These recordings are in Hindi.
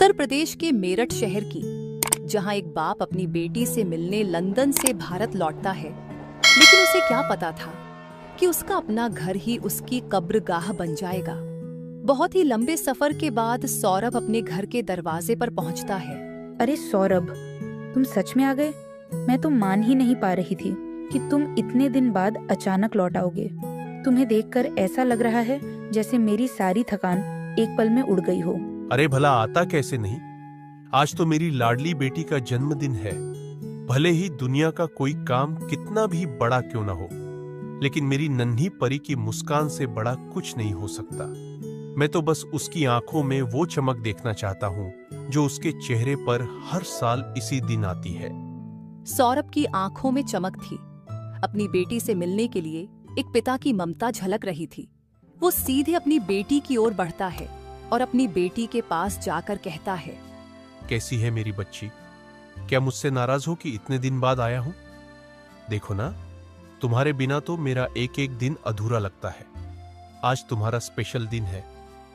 उत्तर प्रदेश के मेरठ शहर की, जहां एक बाप अपनी बेटी से मिलने लंदन से भारत लौटता है, लेकिन उसे क्या पता था कि उसका अपना घर ही उसकी कब्रगाह बन जाएगा। बहुत ही लंबे सफर के बाद सौरभ अपने घर के दरवाजे पर पहुंचता है। अरे सौरभ, तुम सच में आ गए? मैं तो मान ही नहीं पा रही थी कि तुम इतने दिन बाद अचानक लौट आओगे। तुम्हें देखकर ऐसा लग रहा है जैसे मेरी सारी थकान एक पल में उड़ गई हो। अरे भला आता कैसे नहीं। आज तो मेरी लाडली बेटी का जन्मदिन है। भले ही दुनिया का कोई काम कितना भी बड़ा क्यों ना हो, लेकिन मेरी नन्ही परी की मुस्कान से बड़ा कुछ नहीं हो सकता। मैं तो बस उसकी आंखों में वो चमक देखना चाहता हूं जो उसके चेहरे पर हर साल इसी दिन आती है। सौरभ की आंखों में चमक थी। अपनी बेटी से मिलने के लिए एक पिता की ममता झलक रही थी। वो सीधे अपनी बेटी की ओर बढ़ता है और अपनी बेटी के पास जाकर कहता है, कैसी है मेरी बच्ची? क्या मुझसे नाराज हो कि इतने दिन बाद आया हूं? देखो ना, तुम्हारे बिना तो मेरा एक एक दिन अधूरा लगता है। आज तुम्हारा स्पेशल दिन है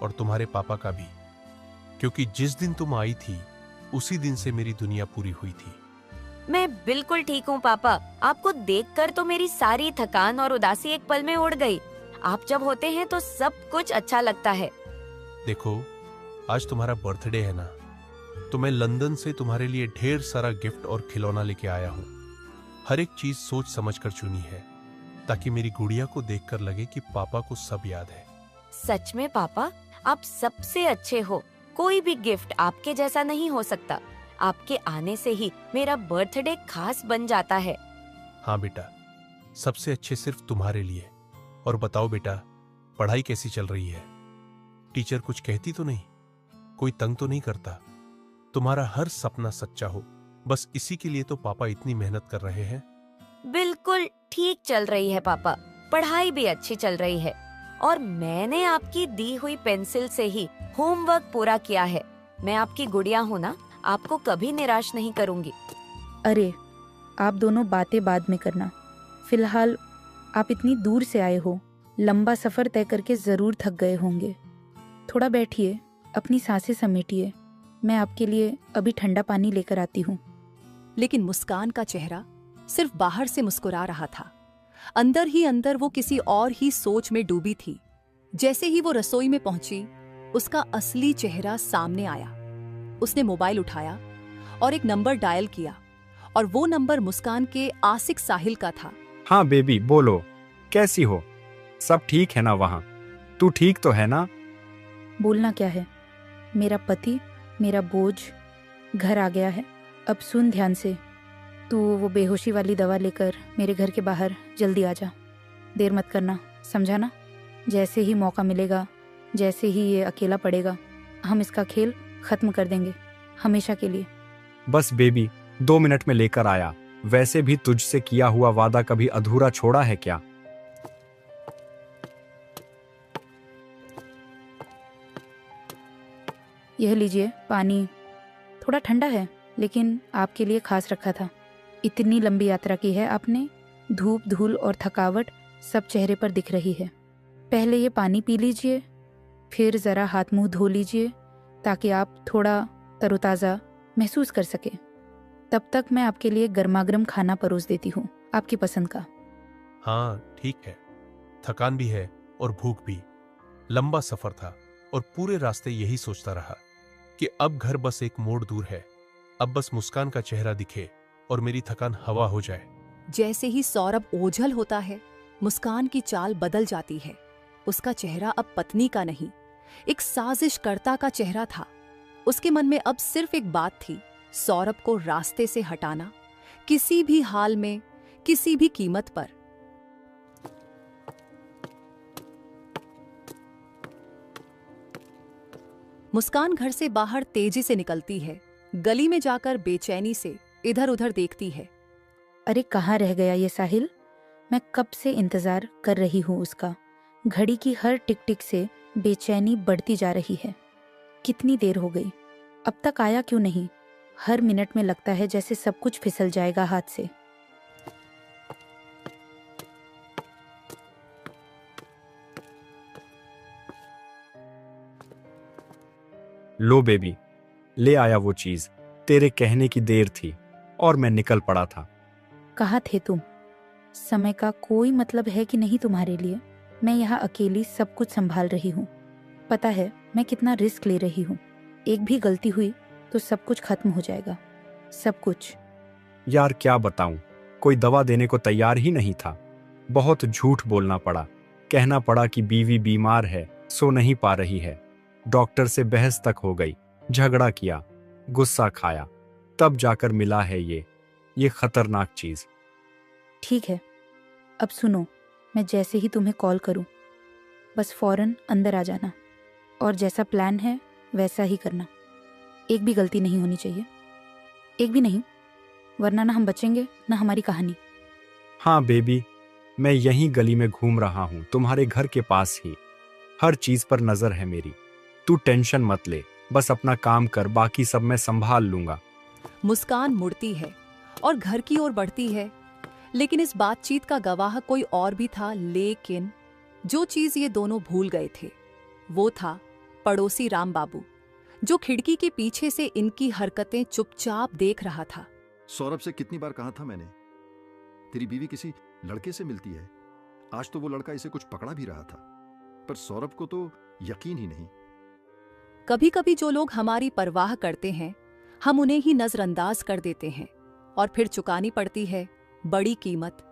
और तुम्हारे पापा का भी, क्योंकि जिस दिन तुम आई थी उसी दिन से मेरी दुनिया पूरी हुई थी। मैं बिल्कुल ठीक हूँ पापा। आपको देखकर तो मेरी सारी थकान और उदासी एक पल में उड़ गई। आप जब होते हैं तो सब कुछ अच्छा लगता है। देखो, आज तुम्हारा बर्थडे है ना, तो मैं लंदन से तुम्हारे लिए ढेर सारा गिफ्ट और खिलौना लेके आया हूँ। हर एक चीज सोच समझ कर चुनी है, ताकि मेरी गुड़िया को देखकर लगे कि पापा को सब याद है। सच में पापा, आप सबसे अच्छे हो। कोई भी गिफ्ट आपके जैसा नहीं हो सकता। आपके आने से ही मेरा बर्थडे खास बन जाता है। हाँ बेटा, सबसे अच्छे सिर्फ तुम्हारे लिए। और बताओ बेटा, पढ़ाई कैसी चल रही है? टीचर कुछ कहती तो नहीं? कोई तंग तो नहीं करता? तुम्हारा हर सपना सच्चा हो, बस इसी के लिए तो पापा इतनी मेहनत कर रहे हैं। बिल्कुल ठीक चल रही है पापा। पढ़ाई भी अच्छी चल रही है और मैंने आपकी दी हुई पेंसिल से ही होमवर्क पूरा किया है। मैं आपकी गुड़िया हूँ ना, आपको कभी निराश नहीं करूँगी। अरे, आप दोनों बातें बाद में करना। फिलहाल आप इतनी दूर से आए हो, लंबा सफर तय करके जरूर थक गए होंगे। थोड़ा बैठिए, अपनी सांसें समेटिए। मैं आपके लिए अभी ठंडा पानी लेकर आती हूँ। लेकिन मुस्कान का चेहरा सिर्फ बाहर से मुस्कुरा रहा था। अंदर ही अंदर वो किसी और ही सोच में डूबी थी। जैसे ही वो रसोई में पहुंची, उसका असली चेहरा सामने आया। उसने मोबाइल उठाया और एक नंबर डायल किया, और वो नंबर मुस्कान के आसिक साहिल का था। हाँ बेबी, बोलो, कैसी हो? सब ठीक है ना वहाँ? तू ठीक तो है ना? बोलना क्या है, मेरा पति, मेरा बोझ घर आ गया है। अब सुन ध्यान से, तू वो बेहोशी वाली दवा लेकर मेरे घर के बाहर जल्दी आ जा। देर मत करना, समझा ना? जैसे ही मौका मिलेगा, जैसे ही ये अकेला पड़ेगा, हम इसका खेल खत्म कर देंगे, हमेशा के लिए। बस बेबी, 2 मिनट में लेकर आया। वैसे भी तुझसे किया हुआ वादा कभी अधूरा छोड़ा है क्या? यह लीजिए पानी। थोड़ा ठंडा है, लेकिन आपके लिए खास रखा था। इतनी लंबी यात्रा की है आपने, धूप, धूल और थकावट सब चेहरे पर दिख रही है। पहले ये पानी पी लीजिए, फिर ज़रा हाथ मुंह धो लीजिए, ताकि आप थोड़ा तरोताज़ा महसूस कर सके। तब तक मैं आपके लिए गर्मागर्म खाना परोस देती हूँ, आपकी पसंद का। हाँ ठीक है, थकान भी है और भूख भी। लंबा सफर था और पूरे रास्ते यही सोचता रहा कि अब घर बस एक मोड़ दूर है। अब बस मुस्कान का चेहरा दिखे और मेरी थकान हवा हो जाए। जैसे ही सौरभ ओझल होता है, मुस्कान की चाल बदल जाती है। उसका चेहरा अब पत्नी का नहीं, एक साजिशकर्ता का चेहरा था। उसके मन में अब सिर्फ एक बात थी, सौरभ को रास्ते से हटाना, किसी भी हाल में, किसी भी कीमत पर। मुस्कान घर से बाहर तेजी से निकलती है। गली में जाकर बेचैनी से इधर उधर देखती है। अरे कहाँ रह गया ये साहिल? मैं कब से इंतजार कर रही हूँ उसका। घड़ी की हर टिक टिक से बेचैनी बढ़ती जा रही है। कितनी देर हो गई, अब तक आया क्यों नहीं? हर मिनट में लगता है जैसे सब कुछ फिसल जाएगा हाथ से। लो बेबी, ले आया वो चीज। तेरे कहने की देर थी और मैं निकल पड़ा था। कहाँ थे तुम? समय का कोई मतलब है कि नहीं तुम्हारे लिए? मैं यहाँ अकेली सब कुछ संभाल रही हूँ। पता है मैं कितना रिस्क ले रही हूँ। एक भी गलती हुई तो सब कुछ खत्म हो जाएगा, सब कुछ। यार क्या बताऊं, कोई दवा देने को तैयार ही नहीं था। बहुत झूठ बोलना पड़ा। कहना पड़ा कि बीवी बीमार है, सो नहीं पा रही है। डॉक्टर से बहस तक हो गई, झगड़ा किया, गुस्सा खाया, तब जाकर मिला है ये खतरनाक चीज। ठीक है, अब सुनो, मैं जैसे ही तुम्हें कॉल करूं बस फौरन अंदर आ जाना और जैसा प्लान है वैसा ही करना। एक भी गलती नहीं होनी चाहिए, एक भी नहीं, वरना ना हम बचेंगे ना हमारी कहानी। हाँ बेबी, मैं यहीं गली में घूम रहा हूँ, तुम्हारे घर के पास ही। हर चीज पर नजर है मेरी। तू टेंशन मत ले, बस अपना काम कर, बाकी सब मैं संभाल लूंगा। मुस्कान मुड़ती है और घर की ओर बढ़ती है, लेकिन इस बातचीत का गवाह कोई और भी था। लेकिन जो चीज ये दोनों भूल गए थे वो था पड़ोसी राम बाबू, जो खिड़की के पीछे से इनकी हरकतें चुपचाप देख रहा था। सौरभ से कितनी बार कहा था मैंने, तेरी बीवी किसी लड़के से मिलती है। आज तो वो लड़का इसे कुछ पकड़ा भी रहा था, पर सौरभ को तो यकीन ही नहीं। कभी कभी जो लोग हमारी परवाह करते हैं हम उन्हें ही नजरअंदाज कर देते हैं और फिर चुकानी पड़ती है बड़ी कीमत।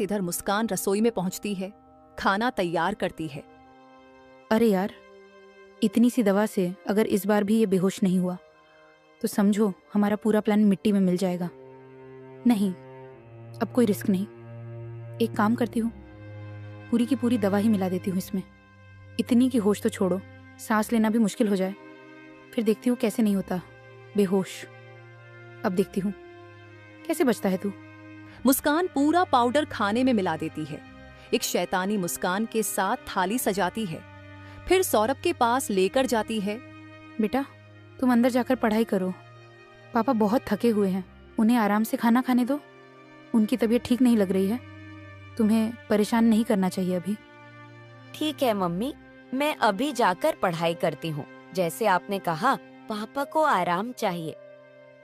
इधर मुस्कान रसोई में पहुंचती है, खाना तैयार करती है। अरे यार, इतनी सी दवा से अगर इस बार भी ये बेहोश नहीं हुआ तो समझो हमारा पूरा प्लान मिट्टी में मिल जाएगा। नहीं, अब कोई रिस्क नहीं। एक काम करती हूँ, पूरी की पूरी दवा ही मिला देती हूँ इसमें। इतनी की होश तो छोड़ो, सांस लेना भी मुश्किल हो जाए, फिर देखती हूँ कैसे नहीं होता बेहोश। अब देखती हूँ कैसे बचता है तू। मुस्कान पूरा पाउडर खाने में मिला देती है, एक शैतानी मुस्कान के साथ थाली सजाती है, फिर सौरभ के पास लेकर जाती है। बेटा तुम अंदर जाकर पढ़ाई करो, पापा बहुत थके हुए हैं, उन्हें आराम से खाना खाने दो। उनकी तबीयत ठीक नहीं लग रही है, तुम्हें परेशान नहीं करना चाहिए अभी। ठीक है मम्मी, मैं अभी जाकर पढ़ाई करती हूँ। जैसे आपने कहा, पापा को आराम चाहिए।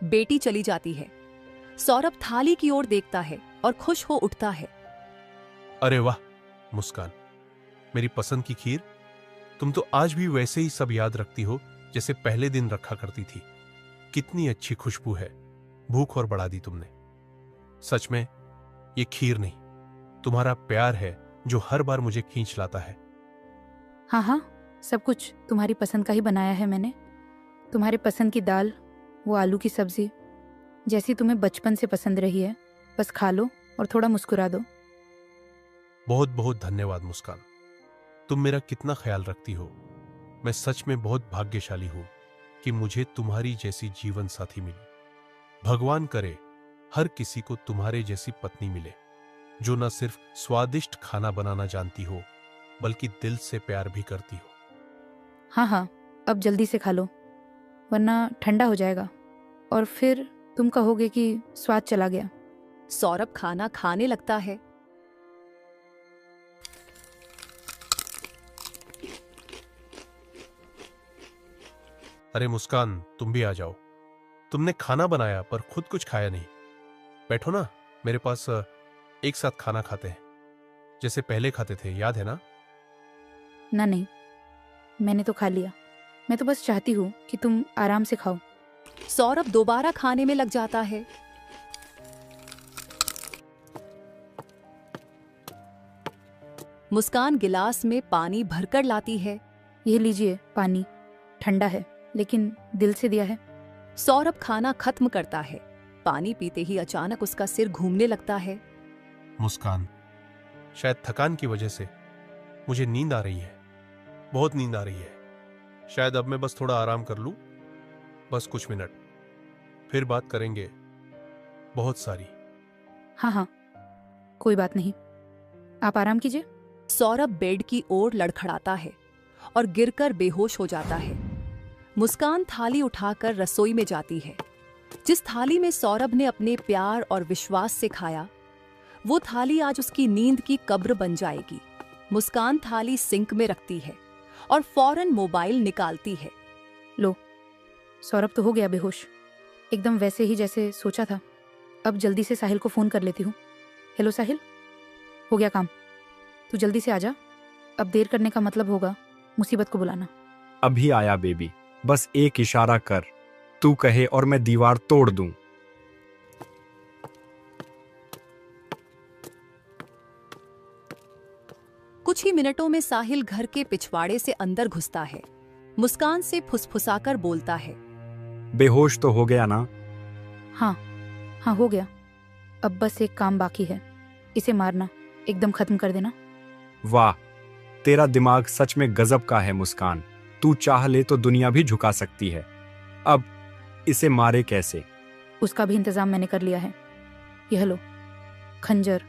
बेटी चली जाती है। सौरभ थाली की ओर देखता है और खुश हो उठता है। अरे वाह मुस्कान, मेरी पसंद की खीर। तुम तो आज भी वैसे ही सब याद रखती हो जैसे पहले दिन रखा करती थी। कितनी अच्छी खुशबू है, भूख और बढ़ा दी तुमने। सच में ये खीर नहीं, तुम्हारा प्यार है जो हर बार मुझे खींच लाता है। हाँ हाँ, सब कुछ तुम्हारी पसंद का ही बनाया है मैंने। तुम्हारे पसंद की दाल, वो आलू की सब्जी, जैसी तुम्हें बचपन से पसंद रही है। बस खा लो और थोड़ा मुस्कुरा दो। बहुत बहुत धन्यवाद मुस्कान, तुम मेरा कितना ख्याल रखती हो। मैं सच में बहुत भाग्यशाली हूं कि मुझे तुम्हारी जैसी जीवन साथी मिली। भगवान करे हर किसी को तुम्हारे जैसी पत्नी मिले, जो न सिर्फ स्वादिष्ट खाना बनाना जानती हो बल्कि दिल से प्यार भी करती हो। हाँ हाँ, अब जल्दी से खा लो वरना ठंडा हो जाएगा और फिर तुम कहोगे कि स्वाद चला गया। सौरभ खाना खाने लगता है। अरे मुस्कान, तुम भी आ जाओ। तुमने खाना बनाया पर खुद कुछ खाया नहीं। बैठो ना मेरे पास, एक साथ खाना खाते हैं जैसे पहले खाते थे, याद है ना? ना नहीं, मैंने तो खा लिया। मैं तो बस चाहती हूँ कि तुम आराम से खाओ। सौरभ दोबारा खाने में लग जाता है। मुस्कान गिलास में पानी भरकर लाती है। ये लीजिए पानी, ठंडा है लेकिन दिल से दिया है। सौरभ खाना खत्म करता है। पानी पीते ही अचानक उसका सिर घूमने लगता है। मुस्कान, शायद थकान की वजह से मुझे नींद आ रही है, बहुत नींद आ रही है। शायद अब मैं बस थोड़ा आराम कर लूं, बस कुछ मिनट, फिर बात करेंगे बहुत सारी। हाँ हाँ, कोई बात नहीं, आप आराम कीजिए। सौरभ बेड की ओर लड़खड़ाता है और गिरकर बेहोश हो जाता है। मुस्कान थाली उठाकर रसोई में जाती है। जिस थाली में सौरभ ने अपने प्यार और विश्वास से खाया, वो थाली आज उसकी नींद की कब्र बन जाएगी। मुस्कान थाली सिंक में रखती है और फौरन मोबाइल निकालती है। लो, सौरभ तो हो गया बेहोश, एकदम वैसे ही जैसे सोचा था। अब जल्दी से साहिल को फ़ोन कर लेती हूँ। हेलो साहिल, हो गया काम, तू जल्दी से आ जा। अब देर करने का मतलब होगा मुसीबत को बुलाना। अभी आया बेबी, बस एक इशारा कर, तू कहे और मैं दीवार तोड़ दूं। कुछ ही मिनटों में साहिल घर के पिछवाड़े से अंदर घुसता है। मुस्कान से फुसफुसाकर बोलता है, बेहोश तो हो गया ना? हाँ हाँ, हो गया। अब बस एक काम बाकी है, इसे मारना, एकदम खत्म कर देना। वाह, तेरा दिमाग सच में गजब का है मुस्कान। तू चाह ले तो दुनिया भी झुका सकती है। अब इसे मारे कैसे? उसका भी इंतजाम मैंने कर लिया है। यह लो खंजर,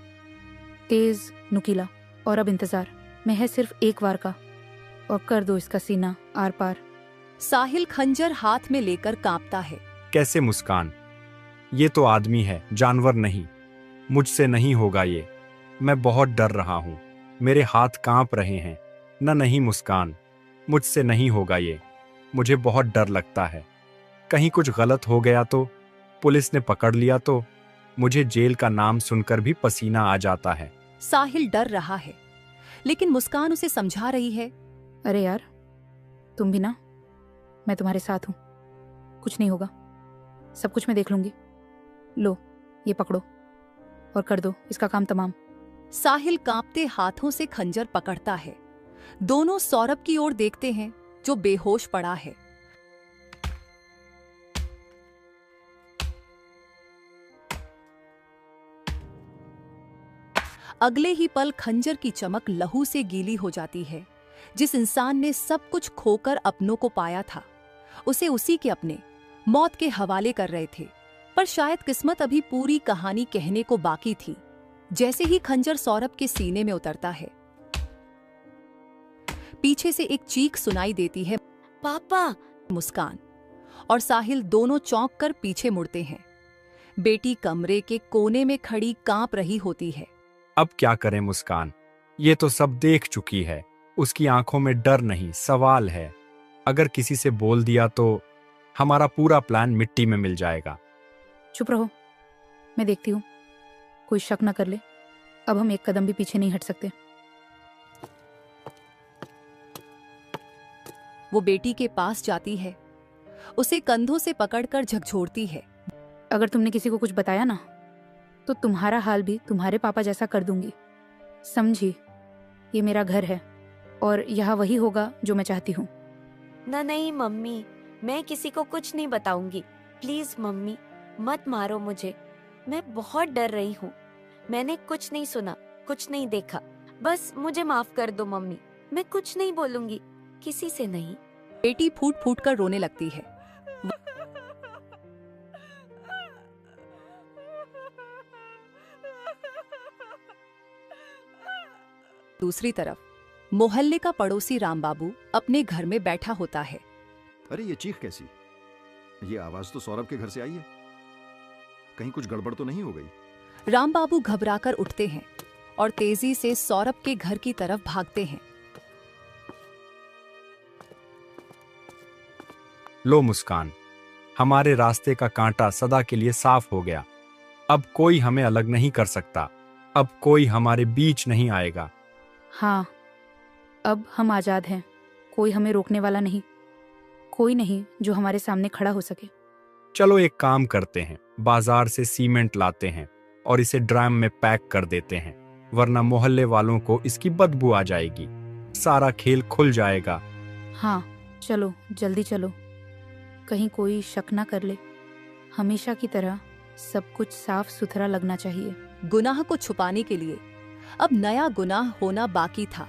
तेज नुकीला, और अब इंतजार में है सिर्फ एक वार का, और कर दो इसका सीना आर पार। साहिल खंजर हाथ में लेकर कांपता है। कैसे मुस्कान? ये तो आदमी है, जानवर नहीं। मुझसे नहीं होगा ये। मैं बहुत डर रहा हूं, मेरे हाथ कांप रहे हैं। नहीं मुस्कान, मुझसे नहीं होगा ये। मुझे बहुत डर लगता है, कहीं कुछ गलत हो गया तो, पुलिस ने पकड़ लिया तो। मुझे जेल का नाम सुनकर भी पसीना आ जाता है। साहिल डर रहा है, लेकिन मुस्कान उसे समझा रही है। अरे यार, तुम भी ना, मैं तुम्हारे साथ हूँ, कुछ नहीं होगा, सब कुछ मैं देख लूंगी। लो ये पकड़ो और कर दो इसका काम तमाम। साहिल कांपते हाथों से खंजर पकड़ता है। दोनों सौरभ की ओर देखते हैं जो बेहोश पड़ा है। अगले ही पल खंजर की चमक लहू से गीली हो जाती है। जिस इंसान ने सब कुछ खोकर अपनों को पाया था, उसे उसी के अपने मौत के हवाले कर रहे थे। पर शायद किस्मत अभी पूरी कहानी कहने को बाकी थी। जैसे ही खंजर सौरभ के सीने में उतरता है, पीछे से एक चीख सुनाई देती है, पापा। मुस्कान और साहिल दोनों चौंक कर पीछे मुड़ते हैं। बेटी कमरे के कोने में खड़ी कांप रही होती है। अब क्या करें मुस्कान? ये तो सब देख चुकी है। उसकी आंखों में डर नहीं, सवाल है। अगर किसी से बोल दिया तो हमारा पूरा प्लान मिट्टी में मिल जाएगा। चुप रहो, मैं देखती हूँ, कोई शक न कर ले। अब हम एक कदम भी पीछे नहीं हट सकते। वो बेटी के पास जाती है, उसे कंधों से पकड़कर झकझोरती है। अगर तुमने किसी को कुछ बताया ना, तो तुम्हारा हाल भी तुम्हारे पापा जैसा कर दूंगी, समझी? ये मेरा घर है और यहाँ वही होगा जो मैं चाहती हूँ। नहीं मम्मी, मैं किसी को कुछ नहीं बताऊंगी। प्लीज मम्मी, मत मारो मुझे। मैं बहुत डर रही हूँ। मैंने कुछ नहीं सुना, कुछ नहीं देखा। बस मुझे माफ कर दो मम्मी। मैं कुछ नहीं बोलूंगी, किसी से नहीं। बेटी फूट फूट कर रोने लगती है। दूसरी तरफ मोहल्ले का पड़ोसी रामबाबू अपने घर में बैठा होता है। अरे ये चीख कैसी? ये आवाज तो सौरभ के घर से आई है। कहीं कुछ गड़बड़ तो नहीं हो गई? रामबाबू घबराकर उठते हैं और तेजी से सौरभ के घर की तरफ भागते हैं। लो मुस्कान, हमारे रास्ते का कांटा सदा के लिए साफ हो गया। अब कोई हमें अलग नहीं कर सकता। अब कोई हमारे बीच नहीं आएगा। हाँ, अब हम आजाद हैं। कोई हमें रोकने वाला नहीं, कोई नहीं जो हमारे सामने खड़ा हो सके। चलो एक काम करते हैं, बाजार से सीमेंट लाते हैं और इसे ड्राम में पैक कर देते हैं, वरना मोहल्ले वालों को इसकी बदबू आ जाएगी। सारा खेल खुल जाएगा। हाँ चलो, जल्दी चलो, कहीं कोई शक ना कर ले। हमेशा की तरह सब कुछ साफ सुथरा लगना चाहिए। गुनाह को छुपाने के लिए अब नया गुनाह होना बाकी था।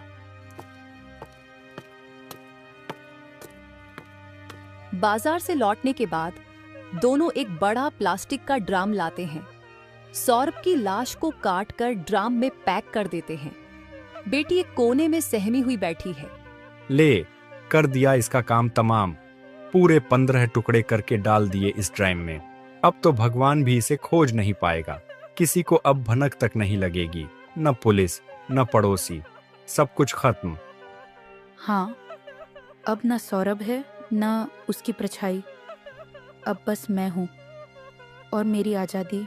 बाजार से लौटने के बाद दोनों एक बड़ा प्लास्टिक का ड्राम लाते हैं। सौरभ की लाश को काटकर ड्राम में पैक कर देते हैं। बेटी एक कोने में सहमी हुई बैठी है। ले, कर दिया इसका काम तमाम। पूरे 15 टुकड़े करके डाल दिए इस ड्राम में। अब तो भगवान भी इसे खोज नहीं पाएगा। किसी को अब भनक तक नहीं लगेगी, न पुलिस न पड़ोसी, सब कुछ खत्म। हाँ, अब न सौरभ है न उसकी परछाई। अब बस मैं हूँ और मेरी आज़ादी